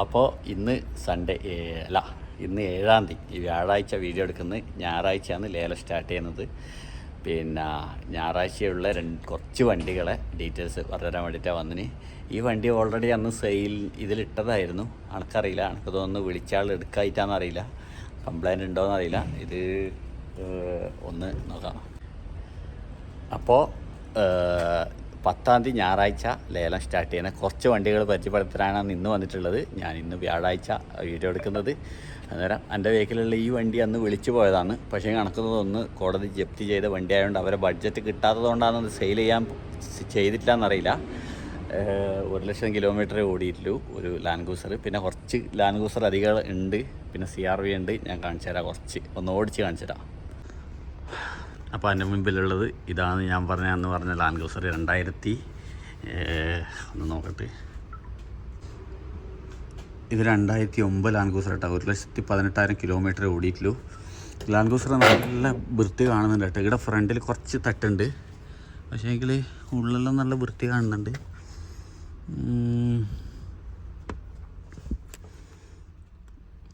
അപ്പോൾ ഇന്ന് സൺഡേ അല്ല, ഇന്ന് 7-ാം തീയതി, ഈ വ്യാഴാഴ്ച വീഡിയോ എടുക്കുന്നത്. ഞായറാഴ്ചയാണ് ലേലം സ്റ്റാർട്ട് ചെയ്യുന്നത്. പിന്നെ ഞായറാഴ്ചയുള്ള കുറച്ച് വണ്ടികളെ ഡീറ്റെയിൽസ് പറഞ്ഞുതരാൻ വേണ്ടിയിട്ടാണ് വന്നിന്. ഈ വണ്ടി ഓൾറെഡി അന്ന് സെയിൽ ഇതിലിട്ടതായിരുന്നു. എനിക്കറിയില്ല, എനിക്ക് തോന്നുന്നു വിളിച്ചാൾ എടുക്കായിട്ടാണെന്ന് അറിയില്ല, കംപ്ലൈൻറ്റ് ഉണ്ടോയെന്ന് അറിയില്ല. ഇത് ഒന്ന് നോക്കാം. അപ്പോൾ 10-ാം തീയതി ഞായറാഴ്ച ലേലം സ്റ്റാർട്ട് ചെയ്യുന്ന കുറച്ച് വണ്ടികൾ പരിചയപ്പെടുത്താനാണ് ഇന്ന് വന്നിട്ടുള്ളത്. ഞാൻ ഇന്ന് വ്യാഴാഴ്ച വീഡിയോ എടുക്കുന്നത്. അന്നേരം എൻ്റെ വെഹിക്കിലുള്ള ഈ വണ്ടി അന്ന് വിളിച്ചു പോയതാണ്. പക്ഷേ കണക്കുന്നതൊന്ന് കോടതി ജപ്തി ചെയ്ത വണ്ടി ആയതുകൊണ്ട് അവരെ ബഡ്ജറ്റ് കിട്ടാത്തതുകൊണ്ടാണ് അത് സെയിൽ ചെയ്തിട്ടില്ലെന്നറിയില്ല. 1,00,000 കിലോമീറ്റർ ഓടിയിട്ടുള്ളൂ ഒരു ലാൻഡ് ക്രൂസർ. പിന്നെ കുറച്ച് ലാൻഡ് ക്രൂസർ അധികം ഉണ്ട്, പിന്നെ CR-V ഉണ്ട്. ഞാൻ കാണിച്ചു തരാം, കുറച്ച് ഒന്ന് ഓടിച്ച് കാണിച്ചു തരാം. അപ്പോൾ എൻ്റെ മുമ്പിലുള്ളത് ഇതാണ് ഞാൻ പറഞ്ഞ ലാൻഡ് ക്രൂസർ. 2000 ഒന്ന് നോക്കട്ടെ, ഇത് 2009 ലാൻഡ് ക്രൂസർ കേട്ടോ. 1,18,000 കിലോമീറ്റർ ഓടിയിട്ടുള്ളൂ. ലാൻഡ് ക്രൂസർ നല്ല വൃത്തി കാണുന്നുണ്ട് കേട്ടോ. ഇവിടെ ഫ്രണ്ടിൽ കുറച്ച് തട്ടുണ്ട്, പക്ഷേ എങ്കിൽ ഉള്ളിലും നല്ല വൃത്തി കാണുന്നുണ്ട്.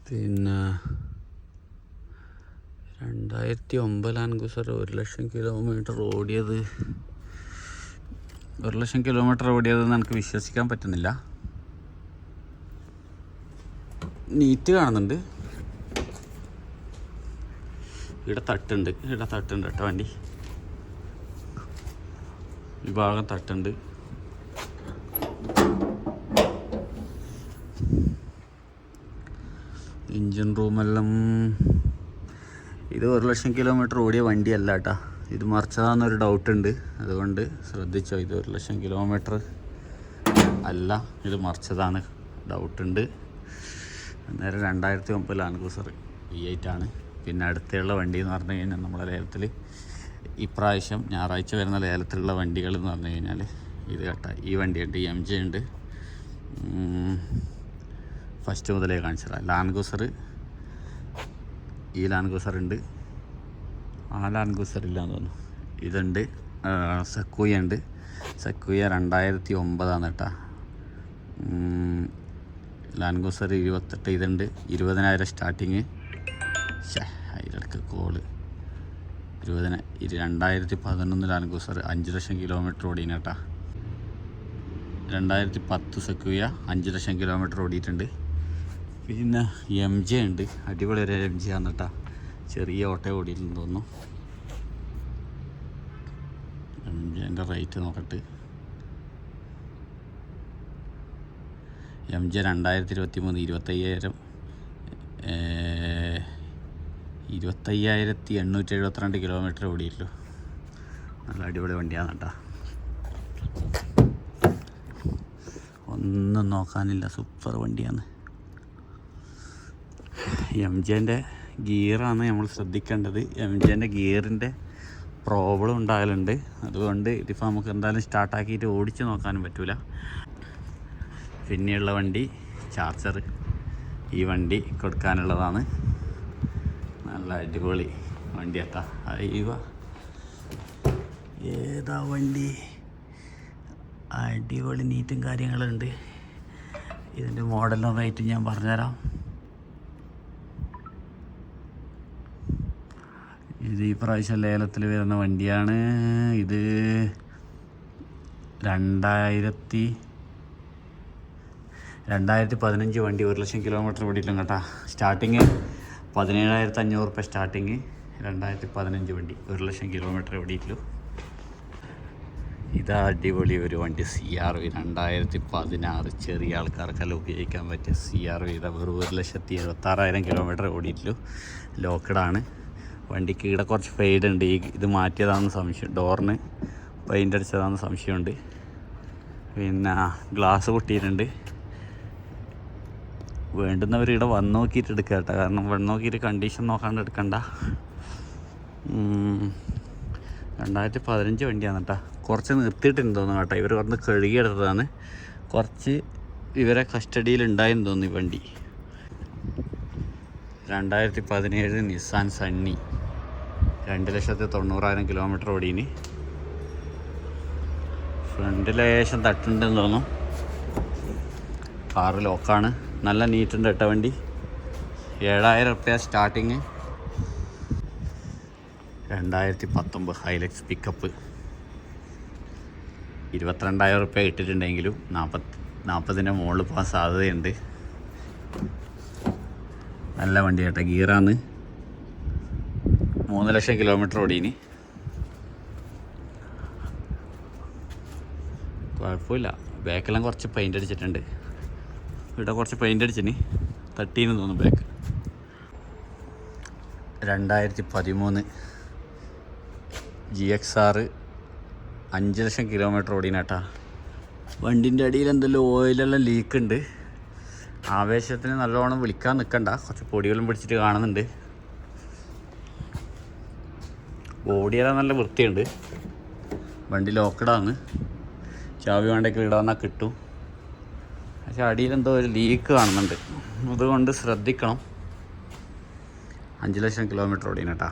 പിന്നെ 2009 ലാൻഡ് ക്രൂസർ 1,00,000 കിലോമീറ്റർ ഓടിയത്, 1,00,000 കിലോമീറ്റർ ഓടിയതെന്ന് എനിക്ക് വിശ്വസിക്കാൻ പറ്റുന്നില്ല. നീറ്റ് കാണുന്നുണ്ട്. ഇവിടെ തട്ടുണ്ട് കേട്ടോ. വണ്ടി ഈ ഭാഗം തട്ടുണ്ട്. എൻജിൻ റൂമെല്ലാം ഇത് 1,00,000 കിലോമീറ്റർ ഓടിയ വണ്ടിയല്ല കേട്ടോ. ഇത് മറിച്ചതാണെന്നൊരു ഡൗട്ടുണ്ട്, അതുകൊണ്ട് ശ്രദ്ധിച്ചോ. ഇത് 1,00,000 കിലോമീറ്റർ അല്ല, ഇത് മറിച്ചതാണ്, ഡൗട്ടുണ്ട്. അന്നേരം 2009 ലാൻഡ് ക്രൂസർ V8 ആണ്. പിന്നെ അടുത്തുള്ള വണ്ടി എന്ന് പറഞ്ഞു കഴിഞ്ഞാൽ നമ്മളെ ലേലത്തിൽ ഇപ്രാവശ്യം ഞായറാഴ്ച വരുന്ന ലേലത്തിലുള്ള വണ്ടികൾ എന്ന് പറഞ്ഞു കഴിഞ്ഞാൽ ഇത് കേട്ടോ. ഈ വണ്ടിയുണ്ട്, MG ഉണ്ട്. ഫസ്റ്റ് മുതലേ കാണിച്ചതാണ് ലാൻഡ് ക്രൂസർ. ഈ ലാൻഡ് ക്രൂസർ ഉണ്ട്, ആ ലാൻഡ് ക്രൂസർ ഇല്ലയെന്ന് തോന്നുന്നു. ഇതുണ്ട്, സെക്വോയ ഉണ്ട്. സെക്വോയ 2009 കേട്ടോ. Land cruiser 28. ഇതുണ്ട് 20,000 സ്റ്റാർട്ടിങ്. അതിലിടക്ക് കോള് 2011 ലാൻഡ് ക്രൂസർ 5,00,000 കിലോമീറ്റർ ഓടിയാണ് കേട്ടോ. 2010 സെക്വോയ 5,00,000 കിലോമീറ്റർ ഓടിയിട്ടുണ്ട്. പിന്നെ MG ഉണ്ട്, അടിപൊളി ഒരു MG ആണ് കേട്ടോ. ചെറിയ ഓട്ടോ ഓടിയിട്ടുണ്ടെന്ന് തോന്നുന്നു. MGൻ്റെ റേറ്റ് നോക്കട്ടെ. MG 2023 25,872 കിലോമീറ്റർ ഓടിയിട്ടുള്ളൂ. നല്ല അടിപൊളി വണ്ടിയാണ് കേട്ടോ. ഒന്നും നോക്കാനില്ല, സൂപ്പർ വണ്ടിയാണ്. MGൻ്റെ ഗിയറാണ് നമ്മൾ ശ്രദ്ധിക്കേണ്ടത്. MGൻ്റെ ഗിയറിൻ്റെ പ്രോബ്ലം ഉണ്ടാകലുണ്ട്, അതുകൊണ്ട് ഇതിപ്പോൾ നമുക്ക് എന്തായാലും സ്റ്റാർട്ടാക്കിയിട്ട് ഓടിച്ച് നോക്കാനും പറ്റില്ല. പിന്നെയുള്ള വണ്ടി ചാർജർ, ഈ വണ്ടി കൊടുക്കാനുള്ളതാണ്. നല്ല അടിപൊളി വണ്ടി കേട്ടോ. അയ്യോ, ഏതാ വണ്ടി, അടിപൊളി നീറ്റും കാര്യങ്ങളുണ്ട്. ഇതിൻ്റെ മോഡലും റേറ്റും ഞാൻ പറഞ്ഞുതരാം. ഇത് ഈ പ്രാവശ്യം ലേലത്തിൽ വരുന്ന വണ്ടിയാണ്. ഇത് 2015 വണ്ടി, 1,00,000 കിലോമീറ്റർ ഓടിയിട്ടും കേട്ടോ. Starting 17,500 starting. 2015 വണ്ടി, 1,00,000 കിലോമീറ്റർ ഓടിയിട്ടുള്ളൂ. ഇത് അടിപൊളി ഒരു വണ്ടി, CR-V 2016. ചെറിയ ആൾക്കാർക്കെല്ലാം ഉപയോഗിക്കാൻ പറ്റിയ CR-V. ഇതാ വെറും 1,76,000 കിലോമീറ്റർ ഓടിയിട്ടുള്ളൂ. ലോക്കഡാണ്. വണ്ടിക്ക് ഇവിടെ കുറച്ച് ഫെയ്ഡ് ഉണ്ട്. ഇത് മാറ്റിയതാണെന്ന് സംശയം, ഡോറിന് പെയിൻ്റ് അടിച്ചതാണെന്ന് സംശയമുണ്ട്. പിന്നെ ഗ്ലാസ് പൊട്ടിയിട്ടുണ്ട്. വേണ്ടുന്നവർ ഇവിടെ വന്ന് നോക്കിയിട്ട് എടുക്കുക കേട്ടോ, കാരണം വന്ന് നോക്കിയിട്ട് കണ്ടീഷൻ നോക്കാണ്ട് എടുക്കണ്ട. 2015 വണ്ടിയാണ് കേട്ടോ. കുറച്ച് നിർത്തിയിട്ടെന്ന് തോന്നുന്നു കേട്ടോ. ഇവർ വന്ന് കഴുകിയെടുത്തതാണ്. കുറച്ച് ഇവരെ കസ്റ്റഡിയിലുണ്ടായെന്ന് തോന്നുന്നു ഈ വണ്ടി. 2017 നിസാൻ സണ്ണി 2,90,000 കിലോമീറ്റർ ഓടീന്. ഫ്രണ്ടിൽ ലേശം തട്ടുണ്ടെന്ന് തോന്നുന്നു. കാറ് ലോക്കാണ്. നല്ല നീറ്റുണ്ട് കേട്ടോ വണ്ടി. 7000 റുപ്യ സ്റ്റാർട്ടിങ്. 2019 Hilux pickup. 22,000 റുപ്യ ഇട്ടിട്ടുണ്ടെങ്കിലും 40ൻ്റെ മുകളിൽ പോകാൻ സാധ്യതയുണ്ട്. നല്ല വണ്ടി കേട്ടോ, ഗിയറാണ്. 3 ലക്ഷം കിലോമീറ്റർ ഓടീന്. കുഴപ്പമില്ല. ബാക്കെല്ലാം കുറച്ച് പെയിൻ്റ് അടിച്ചിട്ടുണ്ട്. ഇവിടെ കുറച്ച് പെയിൻ്റ് അടിച്ചിന്, തട്ടീന്ന് തോന്നുന്നു ബാക്ക്. 2013 GXR 5 ലക്ഷം കിലോമീറ്റർ ഓടീനാട്ടാ. വണ്ടിൻ്റെ അടിയിൽ എന്തെല്ലാം ഓയിലെല്ലാം ലീക്കുണ്ട്. ആവേശത്തിന് നല്ലോണം വിളിക്കാൻ നിൽക്കണ്ട, കുറച്ച് പൊടികളും പിടിച്ചിട്ട് കാണുന്നുണ്ട്. ബോഡിയെല്ലാം നല്ല വൃത്തിയുണ്ട്. വണ്ടി ലോക്കഡാണ്. ചാവി വേണ്ടൊക്കെ ഇടാന്നാൽ കിട്ടും. പക്ഷേ അടിയിലെന്തോ ഒരു ലീക്ക് കാണുന്നുണ്ട്, അതുകൊണ്ട് ശ്രദ്ധിക്കണം. 5 ലക്ഷം കിലോമീറ്റർ ഓടീനട്ടാ.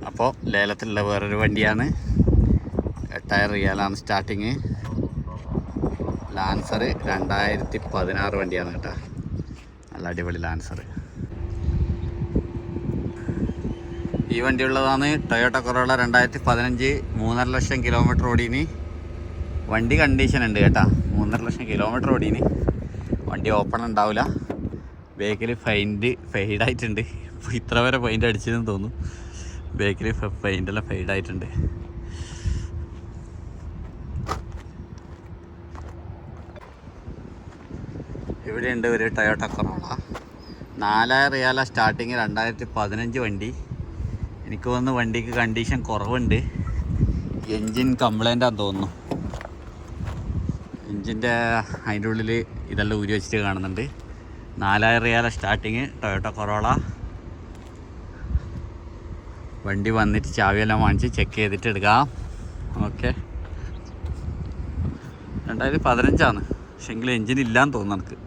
അപ്പോൾ ലേലത്തിലുള്ള വേറൊരു വണ്ടിയാണ്. 8,000 റിയാലാണ് സ്റ്റാർട്ടിങ്. ലാൻസർ 2016 വണ്ടിയാണ് കേട്ടോ. നല്ല അടിപൊളി ലാൻസർ. ഈ വണ്ടിയുള്ളതാണ് ടൊയോട്ട കൊറോള 2015. 3.5 ലക്ഷം കിലോമീറ്റർ ഓടീന്. വണ്ടി കണ്ടീഷൻ ഉണ്ട് കേട്ടോ. 3.5 ലക്ഷം കിലോമീറ്റർ ഓടീന്. വണ്ടി ഓപ്പൺ ഉണ്ടാവില്ല. ബേക്കിൽ ഫെയ്ഡായിട്ടുണ്ട്. ഇപ്പോൾ ഇത്ര വരെ പെയിൻ്റ് അടിച്ചതെന്ന് തോന്നുന്നു. ബേക്കിൽ പെയിൻ്റെല്ലാം ഫെയ്ഡായിട്ടുണ്ട്. ഇവിടെയുണ്ട് ഒരു ടൊയോട്ട കൊറോള. 4,000 റിയാല സ്റ്റാർട്ടിങ്. 2015 വണ്ടി. എനിക്ക് തോന്നുന്നു വണ്ടിക്ക് കണ്ടീഷൻ കുറവുണ്ട്. എൻജിൻ കംപ്ലൈൻ്റാന്ന് തോന്നുന്നു. എൻജിൻ്റെ അതിൻ്റെ ഉള്ളിൽ ഇതെല്ലാം ഊരി വെച്ചിട്ട് കാണുന്നുണ്ട്. 4,000 റിയാല സ്റ്റാർട്ടിങ് ടൊയോട്ട കൊറോള. വണ്ടി വന്നിട്ട് ചാവിയെല്ലാം വാങ്ങിച്ച് ചെക്ക് ചെയ്തിട്ട് എടുക്കാം. ഓക്കെ. 2015 പക്ഷെങ്കിൽ എൻജിൻ ഇല്ലാന്ന് തോന്നുന്നു എനിക്ക്.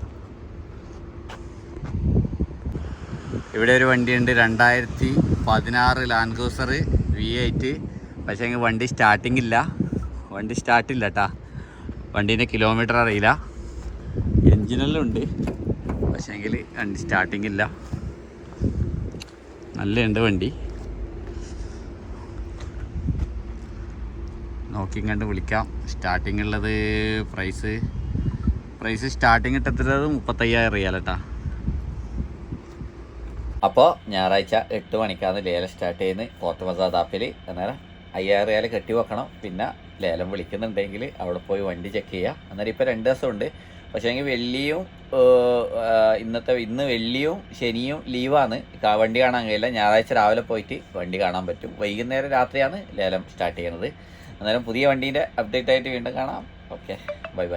ഇവിടെ ഒരു വണ്ടിയുണ്ട് 2016 ലാൻഡ് ക്രൂസർ V8. പക്ഷേ വണ്ടി സ്റ്റാർട്ടിങ് ഇല്ല. വണ്ടി സ്റ്റാർട്ടില്ല കേട്ടാ. വണ്ടീൻ്റെ കിലോമീറ്റർ അറിയില്ല. എൻജിനെല്ലാം ഉണ്ട്, പക്ഷേങ്കിൽ വണ്ടി സ്റ്റാർട്ടിങ് ഇല്ല. നല്ലുണ്ട് വണ്ടി. നോക്കി കണ്ട് വിളിക്കാം. സ്റ്റാർട്ടിങ് ഉള്ളത് പ്രൈസ് സ്റ്റാർട്ടിങ് ഇട്ടെത്തുന്നത് 35,000 റിയാൽ കേട്ടാ. അപ്പോൾ ഞായറാഴ്ച 8 മണിക്കാണ് ലേലം സ്റ്റാർട്ട് ചെയ്യുന്നത് പോർട്ട് മസാദ് ആപ്പിൽ. അന്നേരം 5,000 റിയാൽ കെട്ടി വെക്കണം. പിന്നെ ലേലം വിളിക്കുന്നുണ്ടെങ്കിൽ അവിടെ പോയി വണ്ടി ചെക്ക് ചെയ്യുക. അന്നേരം ഇപ്പോൾ 2 ദിവസമുണ്ട്. പക്ഷേ എങ്കിൽ വെള്ളിയും ഇന്ന് വെള്ളിയും ശനിയും ലീവാണ്. വണ്ടി കാണാൻ കഴിയില്ല. ഞായറാഴ്ച രാവിലെ പോയിട്ട് വണ്ടി കാണാൻ പറ്റും. വൈകുന്നേരം രാത്രിയാണ് ലേലം സ്റ്റാർട്ട് ചെയ്യുന്നത്. അന്നേരം പുതിയ വണ്ടീൻ്റെ അപ്ഡേറ്റ് ആയിട്ട് വീണ്ടും കാണാം. Okay, bye bye.